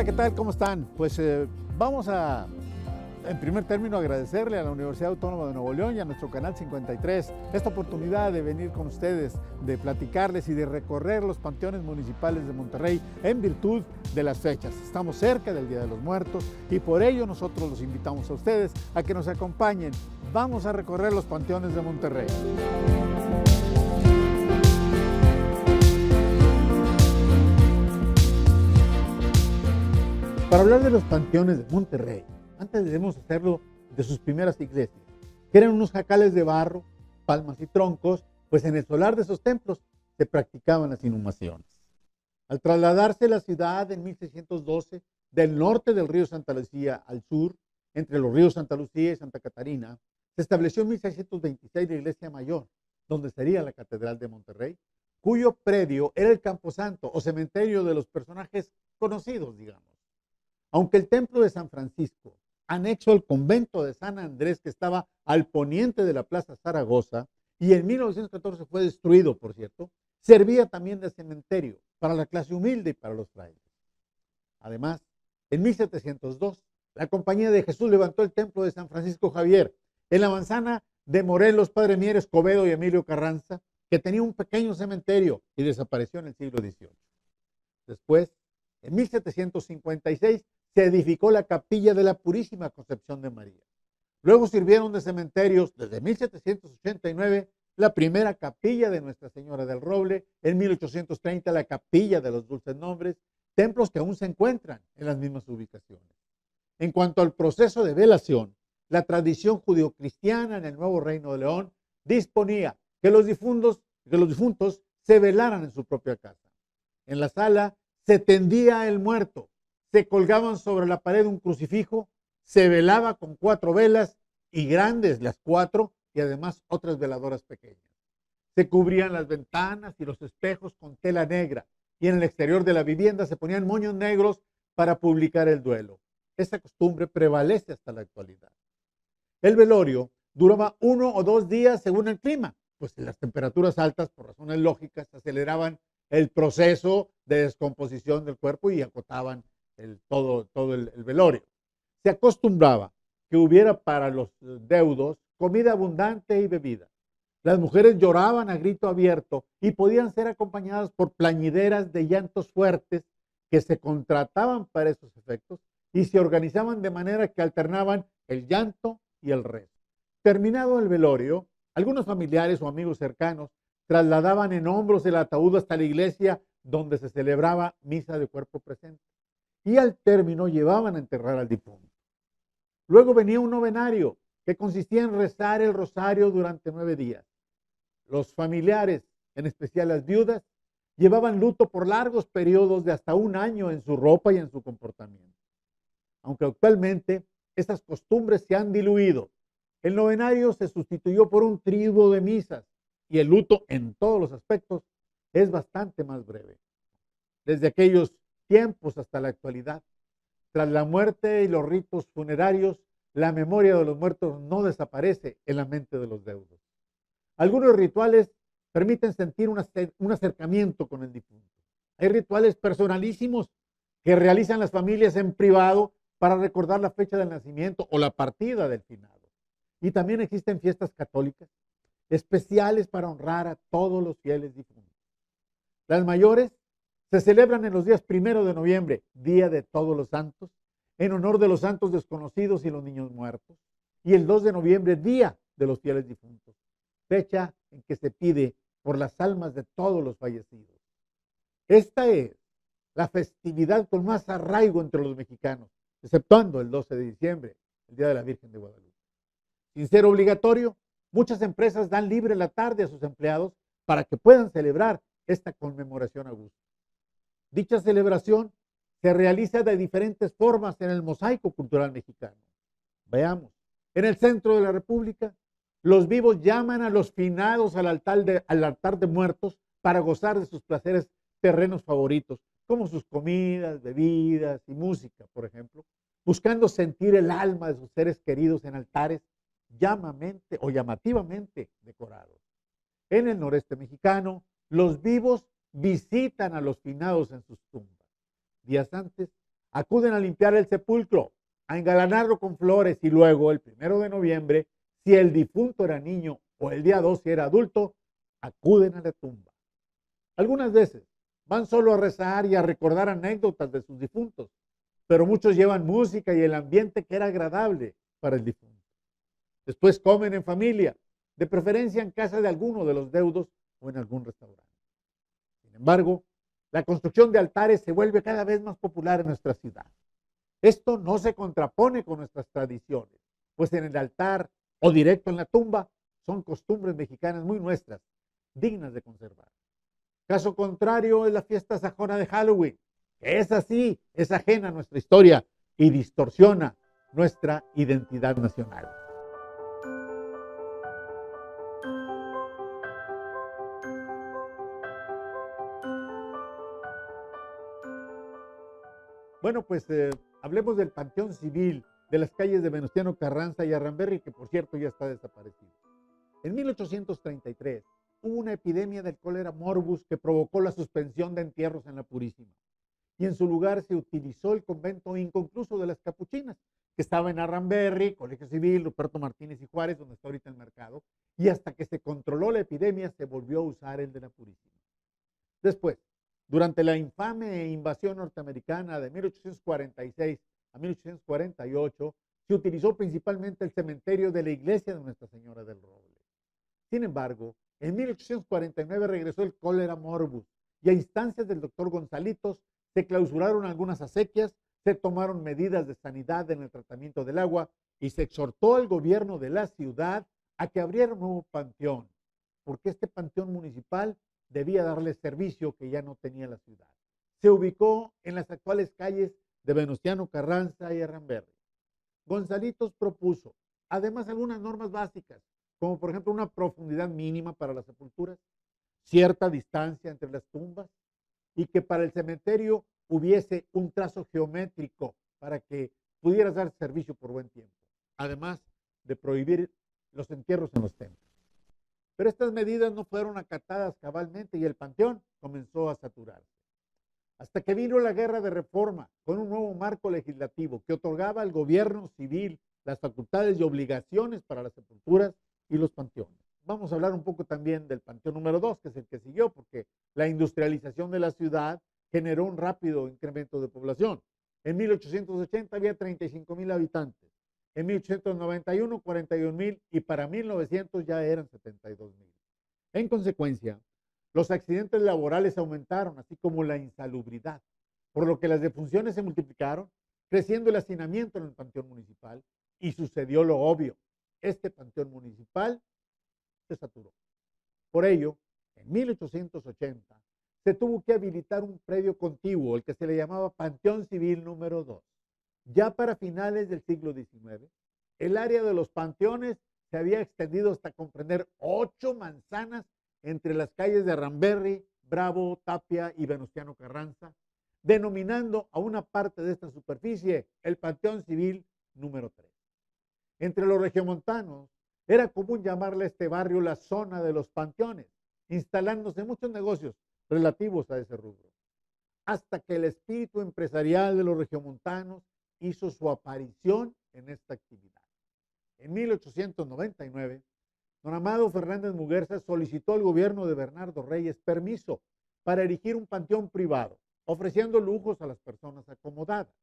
¿qué tal? ¿Cómo están? Pues vamos a, en primer término, agradecerle a la Universidad Autónoma de Nuevo León y a nuestro Canal 53 esta oportunidad de venir con ustedes, de platicarles y de recorrer los panteones municipales de Monterrey en virtud de las fechas. Estamos cerca del Día de los Muertos y por ello nosotros los invitamos a ustedes a que nos acompañen. Vamos a recorrer los panteones de Monterrey. Para hablar de los panteones de Monterrey, antes debemos hacerlo de sus primeras iglesias, que eran unos jacales de barro, palmas y troncos, pues en el solar de esos templos se practicaban las inhumaciones. Al trasladarse la ciudad en 1612 del norte del río Santa Lucía al sur, entre los ríos Santa Lucía y Santa Catarina, se estableció en 1626 la iglesia mayor, donde sería la Catedral de Monterrey, cuyo predio era el camposanto o cementerio de los personajes conocidos, digamos. Aunque el templo de San Francisco, anexo al convento de San Andrés, que estaba al poniente de la Plaza Zaragoza, y en 1914 fue destruido, por cierto, servía también de cementerio para la clase humilde y para los frailes. Además, en 1702, la Compañía de Jesús levantó el templo de San Francisco Javier, en la manzana de Morelos, Padre Mier Escobedo y Emilio Carranza, que tenía un pequeño cementerio y desapareció en el siglo XVIII. Después, en 1756, se edificó la capilla de la Purísima Concepción de María. Luego sirvieron de cementerios desde 1789 la primera capilla de Nuestra Señora del Roble, en 1830 la capilla de los Dulces Nombres, templos que aún se encuentran en las mismas ubicaciones. En cuanto al proceso de velación, la tradición judeocristiana en el Nuevo Reino de León disponía que los difuntos se velaran en su propia casa. En la sala se tendía el muerto, se colgaban sobre la pared un crucifijo, se velaba con 4 velas, y grandes las 4, y además otras veladoras pequeñas. Se cubrían las ventanas y los espejos con tela negra, y en el exterior de la vivienda se ponían moños negros para publicar el duelo. Esta costumbre prevalece hasta la actualidad. El velorio duraba 1 o 2 días según el clima, pues en las temperaturas altas, por razones lógicas, aceleraban el proceso de descomposición del cuerpo y acotaban todo el velorio. Se acostumbraba que hubiera para los deudos comida abundante y bebida. Las mujeres lloraban a grito abierto y podían ser acompañadas por plañideras de llantos fuertes que se contrataban para esos efectos y se organizaban de manera que alternaban el llanto y el rezo. Terminado el velorio, algunos familiares o amigos cercanos trasladaban en hombros el ataúd hasta la iglesia donde se celebraba misa de cuerpo presente, y al término llevaban a enterrar al difunto. Luego venía un novenario que consistía en rezar el rosario durante 9 días. Los familiares, en especial las viudas, llevaban luto por largos periodos de hasta 1 año en su ropa y en su comportamiento. Aunque actualmente estas costumbres se han diluido, el novenario se sustituyó por un triduo de misas y el luto en todos los aspectos es bastante más breve. Desde aquellos tiempos hasta la actualidad, tras la muerte y los ritos funerarios, la memoria de los muertos no desaparece en la mente de los deudos. Algunos rituales permiten sentir un acercamiento con el difunto. Hay rituales personalísimos que realizan las familias en privado para recordar la fecha del nacimiento o la partida del finado. Y también existen fiestas católicas especiales para honrar a todos los fieles difuntos. Las mayores se celebran en los días 1 de noviembre, Día de Todos los Santos, en honor de los santos desconocidos y los niños muertos, y el 2 de noviembre, Día de los Fieles Difuntos, fecha en que se pide por las almas de todos los fallecidos. Esta es la festividad con más arraigo entre los mexicanos, exceptuando el 12 de diciembre, el Día de la Virgen de Guadalupe. Sin ser obligatorio, muchas empresas dan libre la tarde a sus empleados para que puedan celebrar esta conmemoración a gusto. Dicha celebración se realiza de diferentes formas en el mosaico cultural mexicano. Veamos, en el centro de la República, los vivos llaman a los finados al altar de muertos para gozar de sus placeres terrenos favoritos, como sus comidas, bebidas y música, por ejemplo, buscando sentir el alma de sus seres queridos en altares llamativamente decorados. En el noreste mexicano, los vivos visitan a los finados en sus tumbas. Días antes, acuden a limpiar el sepulcro, a engalanarlo con flores y luego, el 1 de noviembre, si el difunto era niño o el día 2 si era adulto, acuden a la tumba. Algunas veces van solo a rezar y a recordar anécdotas de sus difuntos, pero muchos llevan música y el ambiente que era agradable para el difunto. Después comen en familia, de preferencia en casa de alguno de los deudos o en algún restaurante. Sin embargo, la construcción de altares se vuelve cada vez más popular en nuestra ciudad. Esto no se contrapone con nuestras tradiciones, pues en el altar o directo en la tumba son costumbres mexicanas muy nuestras, dignas de conservar. Caso contrario es la fiesta sajona de Halloween, que es así, es ajena a nuestra historia y distorsiona nuestra identidad nacional. Bueno, pues hablemos del Panteón Civil de las calles de Venustiano Carranza y Arramberri, que por cierto ya está desaparecido. En 1833 hubo una epidemia del cólera morbus que provocó la suspensión de entierros en la Purísima. Y en su lugar se utilizó el convento inconcluso de las Capuchinas, que estaba en Arramberri, Colegio Civil, Ruperto Martínez y Juárez, donde está ahorita el mercado, y hasta que se controló la epidemia se volvió a usar el de la Purísima. Después, durante la infame invasión norteamericana de 1846 a 1848, se utilizó principalmente el cementerio de la iglesia de Nuestra Señora del Roble. Sin embargo, en 1849 regresó el cólera morbus y a instancias del doctor Gonzalitos se clausuraron algunas acequias, se tomaron medidas de sanidad en el tratamiento del agua y se exhortó al gobierno de la ciudad a que abriera un nuevo panteón, porque este panteón municipal debía darle servicio que ya no tenía la ciudad. Se ubicó en las actuales calles de Venustiano Carranza y Arramberri. Gonzalitos propuso, además, algunas normas básicas, como por ejemplo una profundidad mínima para las sepulturas, cierta distancia entre las tumbas y que para el cementerio hubiese un trazo geométrico para que pudieras dar servicio por buen tiempo, además de prohibir los entierros en los templos. Pero estas medidas no fueron acatadas cabalmente y el panteón comenzó a saturarse. Hasta que vino la guerra de reforma con un nuevo marco legislativo que otorgaba al gobierno civil las facultades y obligaciones para las sepulturas y los panteones. Vamos a hablar un poco también del panteón número 2, que es el que siguió, porque la industrialización de la ciudad generó un rápido incremento de población. En 1880 había 35,000 habitantes. En 1891, 41,000 y para 1900 ya eran 72,000. En consecuencia, los accidentes laborales aumentaron, así como la insalubridad, por lo que las defunciones se multiplicaron, creciendo el hacinamiento en el panteón municipal y sucedió lo obvio. Este panteón municipal se saturó. Por ello, en 1880 se tuvo que habilitar un predio contiguo, el que se le llamaba Panteón Civil número 2. Ya para finales del siglo XIX, el área de los panteones se había extendido hasta comprender 8 manzanas entre las calles de Arramberri, Bravo, Tapia y Venustiano Carranza, denominando a una parte de esta superficie el Panteón Civil número 3. Entre los regiomontanos era común llamarle a este barrio la zona de los panteones, instalándose muchos negocios relativos a ese rubro, hasta que el espíritu empresarial de los regiomontanos hizo su aparición en esta actividad. En 1899, don Amado Fernández Muguerza solicitó al gobierno de Bernardo Reyes permiso para erigir un panteón privado, ofreciendo lujos a las personas acomodadas.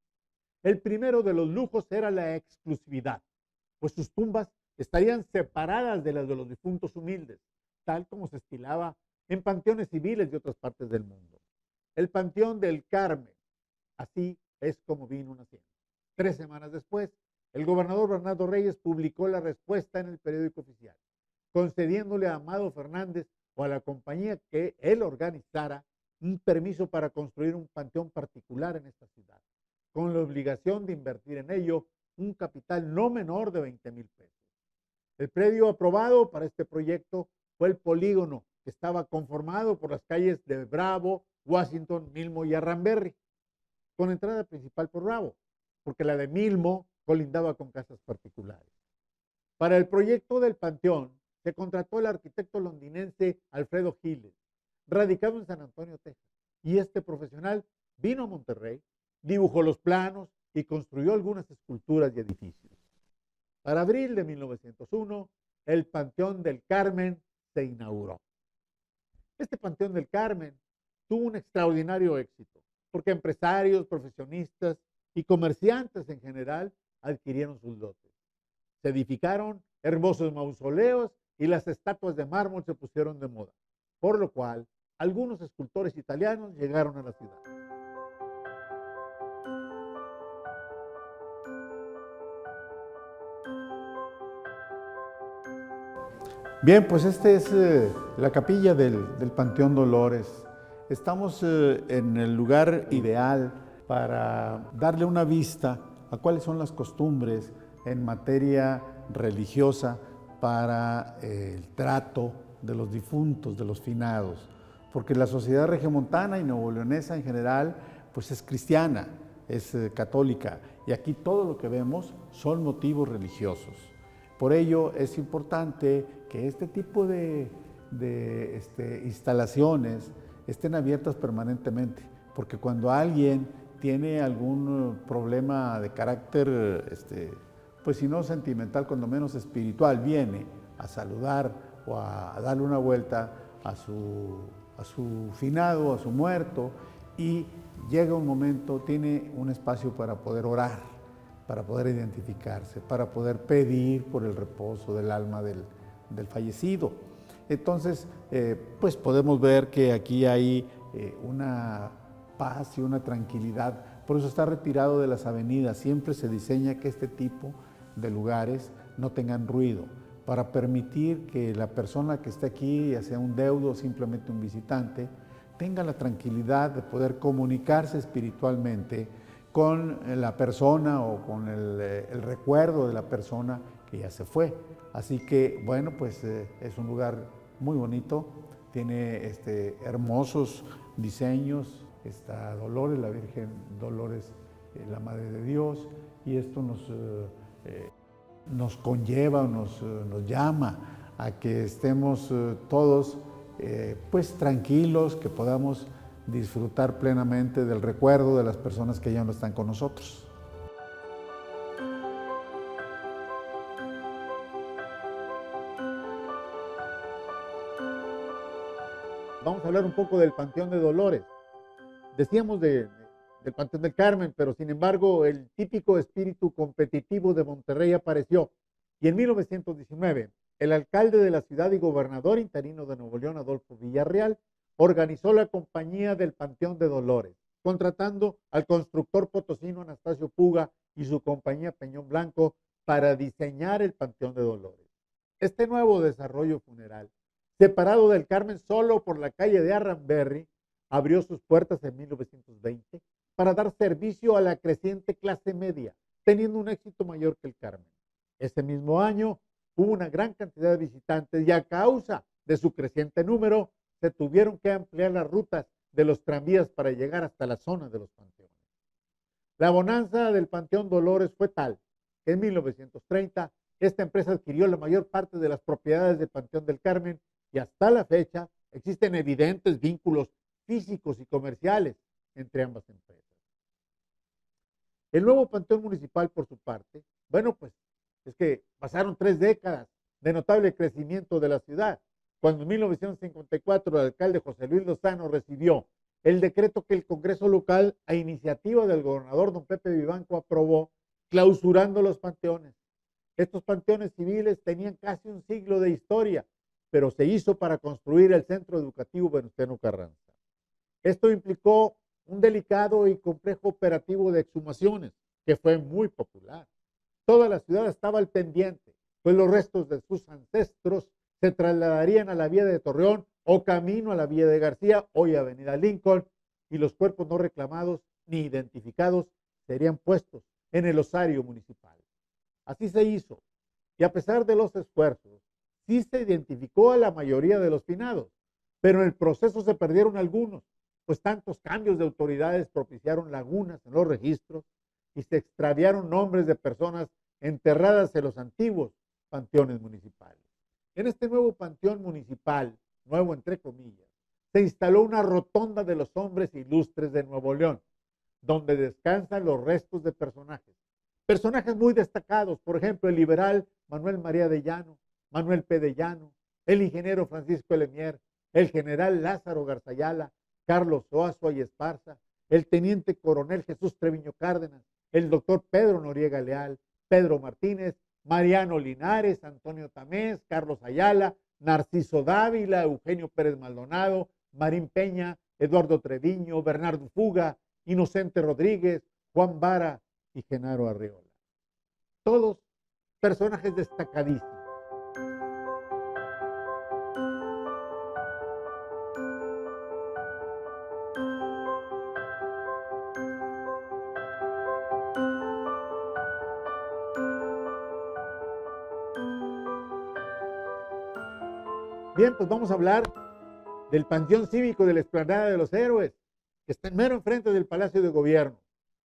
El primero de los lujos era la exclusividad, pues sus tumbas estarían separadas de las de los difuntos humildes, tal como se estilaba en panteones civiles de otras partes del mundo. El Panteón del Carmen, así es como vino naciendo. 3 semanas después, el gobernador Bernardo Reyes publicó la respuesta en el periódico oficial, concediéndole a Amado Fernández o a la compañía que él organizara un permiso para construir un panteón particular en esta ciudad, con la obligación de invertir en ello un capital no menor de 20,000 pesos. El predio aprobado para este proyecto fue el polígono, que estaba conformado por las calles de Bravo, Washington, Milmo y Arramberri, con entrada principal por Bravo, porque la de Milmo colindaba con casas particulares. Para el proyecto del panteón se contrató al arquitecto londinense Alfredo Giles, radicado en San Antonio, Texas, y este profesional vino a Monterrey dibujó los planos y construyó algunas esculturas y edificios. Para abril de 1901, el Panteón del Carmen se inauguró. Este Panteón del Carmen tuvo un extraordinario éxito, porque empresarios, profesionistas y comerciantes en general adquirieron sus lotes. Se edificaron hermosos mausoleos y las estatuas de mármol se pusieron de moda, por lo cual algunos escultores italianos llegaron a la ciudad. Bien, pues esta es la capilla del Panteón Dolores. Estamos en el lugar ideal para darle una vista a cuáles son las costumbres en materia religiosa para el trato de los difuntos, de los finados, porque la sociedad regiomontana y nuevoleonesa en general pues es cristiana, es católica, y aquí todo lo que vemos son motivos religiosos. Por ello es importante que este tipo de instalaciones estén abiertas permanentemente, porque cuando alguien tiene algún problema de carácter, pues si no sentimental, cuando menos espiritual, viene a saludar o a darle una vuelta a su finado, a su muerto, y llega un momento, tiene un espacio para poder orar, para poder identificarse, para poder pedir por el reposo del alma del fallecido. Entonces, pues podemos ver que aquí hay una paz y una tranquilidad. Por eso está retirado de las avenidas. Siempre se diseña que este tipo de lugares no tengan ruido, para permitir que la persona que esté aquí, ya sea un deudo o simplemente un visitante, tenga la tranquilidad de poder comunicarse espiritualmente con la persona o con el recuerdo de la persona que ya se fue. Así que, bueno, pues es un lugar muy bonito, tiene hermosos diseños, está Dolores, la Virgen Dolores, la Madre de Dios, y esto nos conlleva, nos llama a que estemos todos pues tranquilos, que podamos disfrutar plenamente del recuerdo de las personas que ya no están con nosotros. Vamos a hablar un poco del Panteón de Dolores. Decíamos del Panteón del Carmen, pero sin embargo el típico espíritu competitivo de Monterrey apareció, y en 1919 el alcalde de la ciudad y gobernador interino de Nuevo León, Adolfo Villarreal, organizó la compañía del Panteón de Dolores, contratando al constructor potosino Anastasio Puga y su compañía Peñón Blanco para diseñar el Panteón de Dolores. Este nuevo desarrollo funeral, separado del Carmen solo por la calle de Arramberry, abrió sus puertas en 1920 para dar servicio a la creciente clase media, teniendo un éxito mayor que el Carmen. Ese mismo año hubo una gran cantidad de visitantes y a causa de su creciente número, se tuvieron que ampliar las rutas de los tranvías para llegar hasta la zona de los panteones. La bonanza del Panteón Dolores fue tal que en 1930 esta empresa adquirió la mayor parte de las propiedades del Panteón del Carmen, y hasta la fecha existen evidentes vínculos físicos y comerciales entre ambas empresas. El nuevo Panteón Municipal, por su parte, bueno, pues es que pasaron 3 décadas de notable crecimiento de la ciudad, cuando en 1954 el alcalde José Luis Lozano recibió el decreto que el Congreso local, a iniciativa del gobernador don Pepe Vivanco, aprobó, clausurando los panteones. Estos panteones civiles tenían casi un siglo de historia, pero se hizo para construir el Centro Educativo Venustiano Carranza. Esto implicó un delicado y complejo operativo de exhumaciones, que fue muy popular. Toda la ciudad estaba al pendiente, pues los restos de sus ancestros se trasladarían a la vía de Torreón o camino a la vía de García, hoy avenida Lincoln, y los cuerpos no reclamados ni identificados serían puestos en el osario municipal. Así se hizo, y a pesar de los esfuerzos, sí se identificó a la mayoría de los finados, pero en el proceso se perdieron algunos, pues tantos cambios de autoridades propiciaron lagunas en los registros y se extraviaron nombres de personas enterradas en los antiguos panteones municipales. En este nuevo panteón municipal, nuevo entre comillas, se instaló una rotonda de los hombres ilustres de Nuevo León, donde descansan los restos de personajes. Personajes muy destacados, por ejemplo, el liberal Manuel María de Llano, Manuel P. de Llano, el ingeniero Francisco Lemier, el general Lázaro Garzayala, Carlos Oazo y Esparza, el teniente coronel Jesús Treviño Cárdenas, el doctor Pedro Noriega Leal, Pedro Martínez, Mariano Linares, Antonio Tamés, Carlos Ayala, Narciso Dávila, Eugenio Pérez Maldonado, Marín Peña, Eduardo Treviño, Bernardo Fuga, Inocente Rodríguez, Juan Vara y Genaro Arreola. Todos personajes destacadísimos. Bien, pues vamos a hablar del Panteón Cívico de la Explanada de los Héroes, que está mero enfrente del Palacio de Gobierno.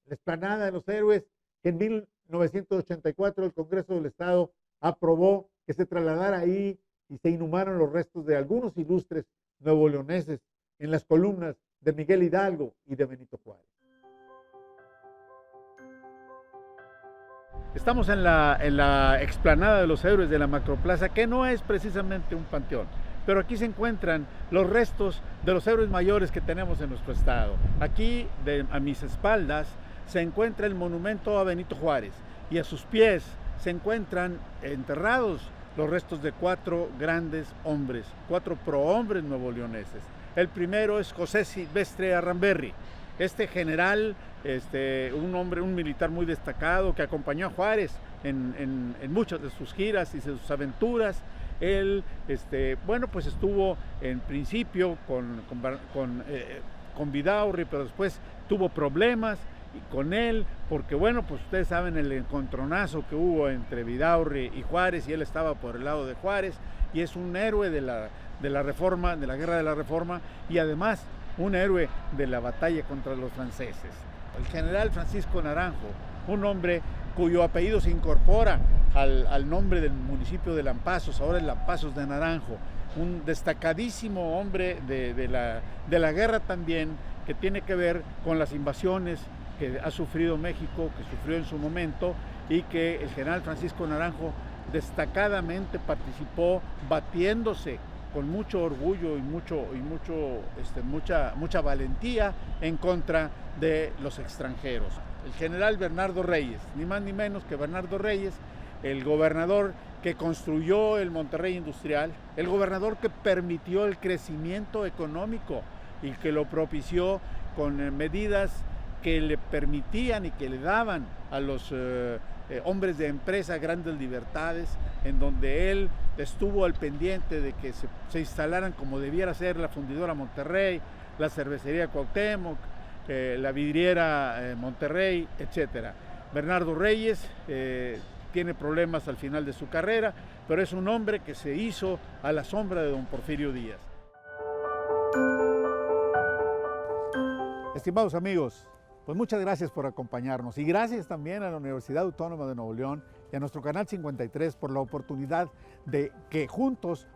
La Explanada de los Héroes, que en 1984 el Congreso del Estado aprobó que se trasladara ahí y se inhumaron los restos de algunos ilustres nuevoleoneses en las columnas de Miguel Hidalgo y de Benito Juárez. Estamos en la explanada de los héroes de la Macroplaza, que no es precisamente un panteón, pero aquí se encuentran los restos de los héroes mayores que tenemos en nuestro estado. Aquí, a mis espaldas, se encuentra el monumento a Benito Juárez y a sus pies se encuentran enterrados los restos de 4 grandes hombres, 4 prohombres nuevoleoneses. El primero es José Silvestre Arramberri. Este general, un militar muy destacado que acompañó a Juárez en muchas de sus giras y de sus aventuras. Él, pues estuvo en principio con Vidaurri, pero después tuvo problemas con él, porque bueno, pues ustedes saben el encontronazo que hubo entre Vidaurri y Juárez, y él estaba por el lado de Juárez, y es un héroe de la Reforma, de la Guerra de la Reforma, y además un héroe de la batalla contra los franceses. El general Francisco Naranjo, un hombre cuyo apellido se incorpora al nombre del municipio de Lampazos, ahora es Lampazos de Naranjo, un destacadísimo hombre de la guerra también, que tiene que ver con las invasiones que ha sufrido México, que sufrió en su momento, y que el general Francisco Naranjo destacadamente participó batiéndose con mucho orgullo y mucha valentía en contra de los extranjeros. El general Bernardo Reyes, ni más ni menos que Bernardo Reyes, el gobernador que construyó el Monterrey industrial, el gobernador que permitió el crecimiento económico y que lo propició con medidas que le permitían y que le daban a los hombres de empresa grandes libertades, en donde él estuvo al pendiente de que se instalaran como debiera ser la fundidora Monterrey, la cervecería Cuauhtémoc, la vidriera Monterrey, etc. Bernardo Reyes tiene problemas al final de su carrera, pero es un hombre que se hizo a la sombra de don Porfirio Díaz. Estimados amigos, pues muchas gracias por acompañarnos y gracias también a la Universidad Autónoma de Nuevo León y a nuestro canal 53 por la oportunidad de que juntos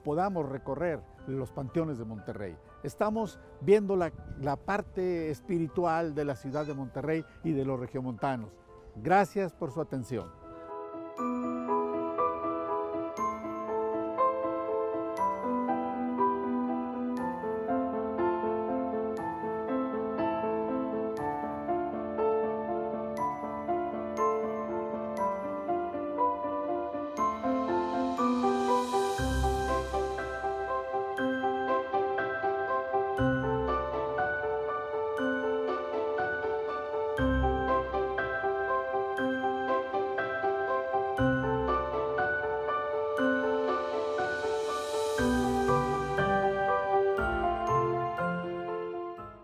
podamos recorrer los panteones de Monterrey. Estamos viendo la parte espiritual de la ciudad de Monterrey y de los regiomontanos. Gracias por su atención.